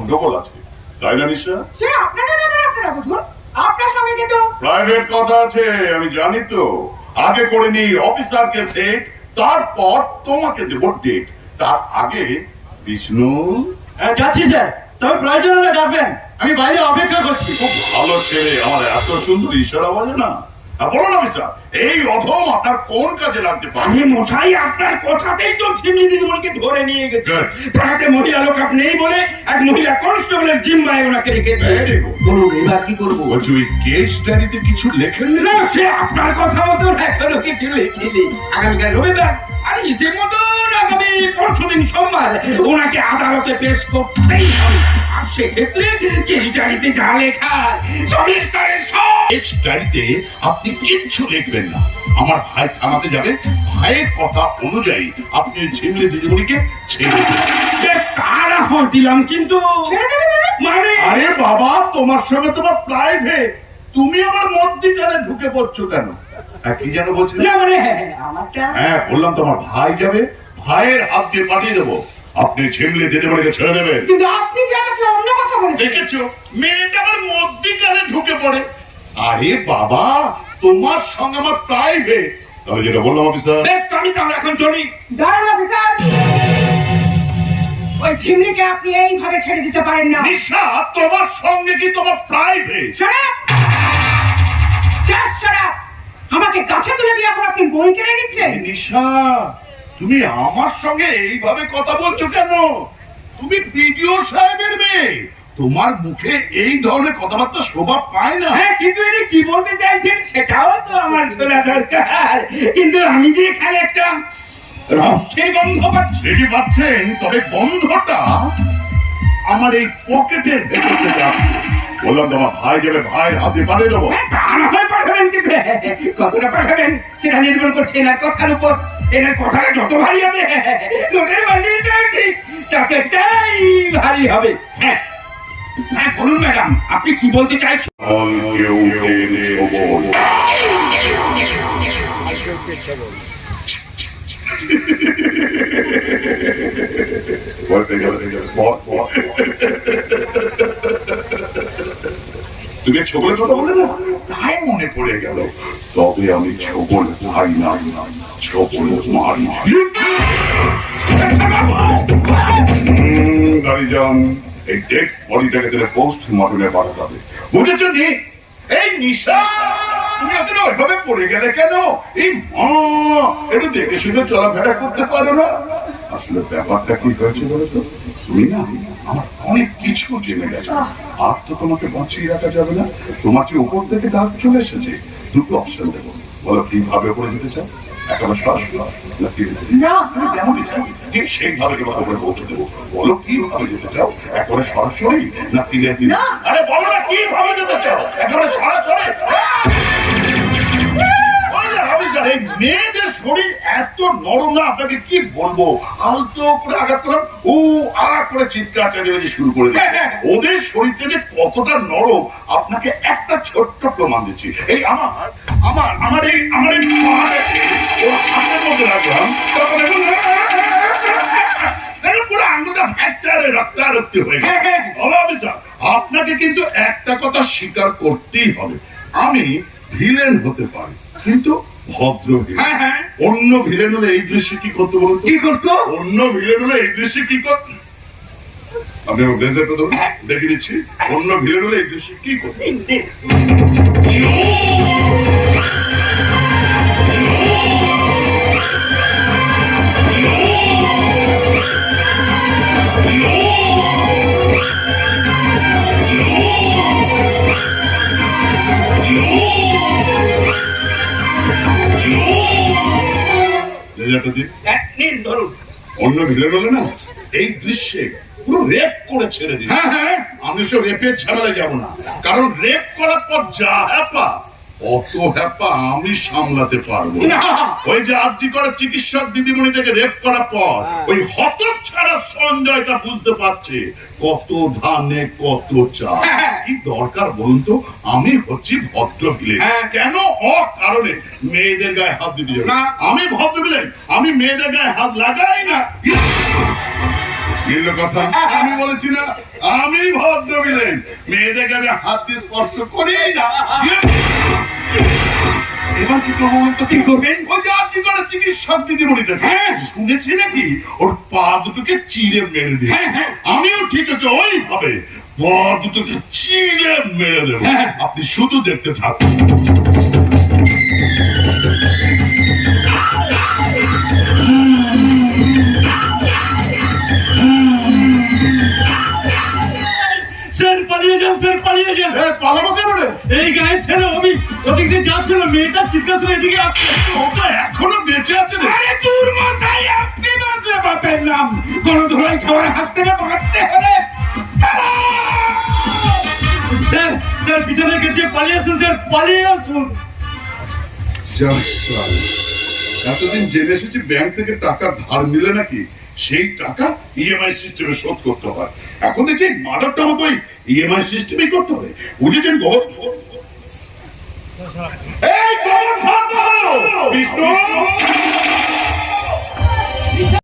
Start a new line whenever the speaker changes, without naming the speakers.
গন্ডগোল আছে, তাই না নিশা?
সে আপনাদের ব্যাপারে আপনারা বুঝুন, আপনার সঙ্গে কিন্তু
প্রাইভেট কথা আছে, আমি জানি তো। আগে করে নি অফিসারকে সেট, তারপর তোমাকে দেবো ডেট। তার আগে বিষ্ণু।
যাচ্ছি স্যার, তবে প্রয়োজন হলে ডাকবেন, আমি বাইরে অপেক্ষা করছি।
খুব ভালো ছেলে, আমার এত সুন্দর ইশারা বলে না। বলো না অফিসার, এই অধম আপনার কোন কাজে লাগতে পারে?
আমি মশাই আপনার কথাতেই তো ঝিমলি দিদিমণিকে ধরে নিয়ে গেছে। থানাতে মহিলা লোক আপনি নেই বলে এক মহিলা কনস্টেবলের জিম্মায় ওনাকে রেখে দিয়েছে। বলুন এবার কি করবো?
বলছি ওই কেস ডায়েরিতে কিছু লেখেন
না, সে আপনার কথা মতো এখনো কিছু লিখিনি। আগামীকাল রবিবার আর ইতিমধ্যে আগামী পরশুদিন সোমবার ওনাকে আদালতে পেশ করতেই হবে। আর সেক্ষেত্রে কেস ডায়েরিতে যা লেখা সবিস্তারে
কেস ডায়েরিতে আপনি কিচ্ছু লিখবেন না। আমার ভাই থানাতে যাবে, ভাইয়ের কথা অনুযায়ী আপনি ঝিমলি দিদিমণিকে ছেড়ে দেবেন।
তারা হন দিলাম, কিন্তু
ছেড়ে দেবেন
মানে
আরে বাবা, তোমার সঙ্গে তোমার প্রাইভেট, তুমি আমার মধ্যিখানে ঢুকে পড়ছো কেন? কি যেন বলছিলে?
না মানে আমারটা
হ্যাঁ বললাম, তোমার ভাই যাবে, ভাইয়ের হাত দিয়ে পাঠিয়ে দেবো, আপনি ঝিমলি দিদিমণিকে ছেড়ে দেবেন।
কিন্তু আপনি যে আমাকে অন্য কথা বলেছেন।
দেখেছো, মেয়েটা আমার মধ্যিখানে ঢুকে পড়ে। আরে বাবা, তোমার সঙ্গে আমার প্রাইভেট। তাহলে যেটা বললাম অফিসার।
বেশ, আমি তাহলে এখন চলি।
দাঁড়ান অফিসার, ওই ঝিমলিকে আপনি এইভাবে ছেড়ে দিতে পারেন না।
নিশা, তোমার সঙ্গে কি তোমার প্রাইভেট?
আমাকে গাছে তুলে দিয়ে এখন আপনি বই কেড়ে নিচ্ছেন।
নিশা, তুমি আমার সঙ্গে এইভাবে কথা বলছো কেন? তুমি বিডিও সাহেবের মেয়ে, তোমার মুখে এই ধরনের কথাবার্তা শোভা পায় না।
হ্যাঁ, কিন্তু এর কি বলতে চাইছেন সেটাও তো আমার শোনা দরকার। কিন্তু আমি যে এখানে একটা রক্তের গন্ধ পাচ্ছি।
ঠিকই পাচ্ছেন, তবে গন্ধটা আমার এই পকেটের ভেতর থেকে আসছে। বললাম তোমার ভাই যাবে, ভাইয়ের হাতে পাঠিয়ে দেবো।
তা না হয় পাঠাবেন, কিন্তু কতটা পাঠাবেন সেটা নির্ভর করছে এনার কথার উপর। এনার কথাটা যত ভারী হবে, লোকের বান্ডিলটাও ঠিক ততটাই ভারী হবে। হ্যাঁ হ্যাঁ, বলুন ম্যাডাম, আপনি কি বলতে চাইছেন?
তুমি ছবলের কথা বলে না, তাই মনে পড়ে গেল। তবে আমি ছবল ভাই না, ছবল মারি। গাড়ি যান, এই ডেড বডিটাকে দিলে পোস্ট মর্টমে পাঠাতে হবে, বুঝেছো নি? এই নিশা, তুমি ওদের ওইভাবে পড়ে গেলে কেন? এই মা, একটু দেখে শুনে চলাফেরা করতে পারো না? আসলে ব্যাপারটা কি হয়েছে বলো তো? তুমি না আমার অনেক কিছু জেনে গেছো, আর তো তোমাকে বাঁচিয়ে রাখা যাবে না। তোমার যে উপর থেকে দাগ চলে এসেছে, দুটো অপশন দেবো, বলো কিভাবে উপরে যেতে চাও? একেবারে সরাসরি না তুমি যেমনই চাও ঠিক সেইভাবে তোমার উপরে পৌঁছে দেবো। বলো কিভাবে যেতে চাও? একেবারে সরাসরি না তিলে তিলে? আরে বলো না কিভাবে যেতে চাও? একেবারে সরাসরি? এই মেয়েদের শরীর এত নরম না, আপনাকে কি বলবো। আলতো করে আঘাত করলাম, ও আ করে চিৎকার চালিয়ে শুরু করে দিচ্ছে। ওদের শরীর থেকে কতটা নরম আপনাকে একটা ছোট্ট প্রমাণ দিচ্ছি। এই আমার আমার আমার এই আমার এই ওর হাতের মধ্যে রাখলাম, তখন পুরো আঙুলটা ফ্র্যাকচারে রক্তারক্তি হয়ে গেছে। আপনাকে কিন্তু একটা কথা স্বীকার করতেই হবে, আমি ভিলেন হতে পারি কিন্তু ভদ্র ভিলেন। অন্য ভিলেন হলে এই দৃশ্যে কি করতে বলুন?
কি করতো?
অন্য ভিলেন হলে এই দৃশ্যে কি করত? আপনি ব্লেজারটা ধরুন, দেখে দিচ্ছি। অন্য ভিলেন হলে এই দৃশ্যে কি করত? অন্য ভিলেন হলে না এই দৃশ্যে পুরো রেপ করে ছেড়ে দিন। আমি সব রেপের ঝামেলায় যাবো না, কারণ রেপ করার পর যা হ্যাপা, অত হ্যাপা আমি সামলাতে পারবো না। ওই যে আর্জি করা চিকিৎসক দিদিমণি থেকে রেপ করার পর ওই হতচ্ছাড়া সঞ্জয়টা বুঝতে পারছে কত ধানে কত চাল। কি দরকার বলুন তো? আমি হচ্ছি ভদ্র ভিলেন, কেন অকারণে মেয়েদের গায়ে হাত দিতে যাবে? আমি ভদ্র ভিলেন, আমি মেয়েদের গায়ে হাত লাগাই না। মিলল কথা? আমি বলেছি না, আমি ভদ্র বিলেন, মেয়েদেরকে আমি হাত দিয়ে স্পর্শ করি না। এবার কি করবো বলুন তো?
কি করবেন?
ওই যে আজকে করে চিকিৎসক দিদিমণিদের,
হ্যাঁ।
শুনেছি নাকি ওর পা দুটোকে চিড়ে মেরে দিয়ে,
হ্যাঁ, হ্যাঁ।
আমিও ঠিক আছে ওইভাবে পা দুটোকে চিড়ে মেরে দেবো।
হ্যাঁ।
আপনি শুধু দেখতে থাকুন।
স্যার পালিয়ে যান, স্যার পালিয়ে যান।
এ, পালাবো কেন রে?
এই গায়ের ছেলে আমি ওদিক দিয়ে যাচ্ছিল, মেয়েটা চিৎকার শুনে এদিকে আসছে।
ও তো এখনো বেঁচে আছে রে।
আরে দূর মশাই, আপনি বাঁচলে বাপের নাম কোন ধরাই খাবার হাত থেকে বাঁচতে হলে স্যার, স্যার পিছনে গিয়ে পালিয়ে আসুন, স্যার পালিয়ে আসুন।
এতদিন জেনে এসেছি ব্যাংক থেকে টাকা ধার মিলে নাকি সেই টাকা ইএমআই সিস্টেমে শোধ করতে হয়। এখন দেখছি মার্ডারটা মতো ইএমআই সিস্টেমই করতে হবে। বুঝেছেন গো? এই গো, বিষ্ণু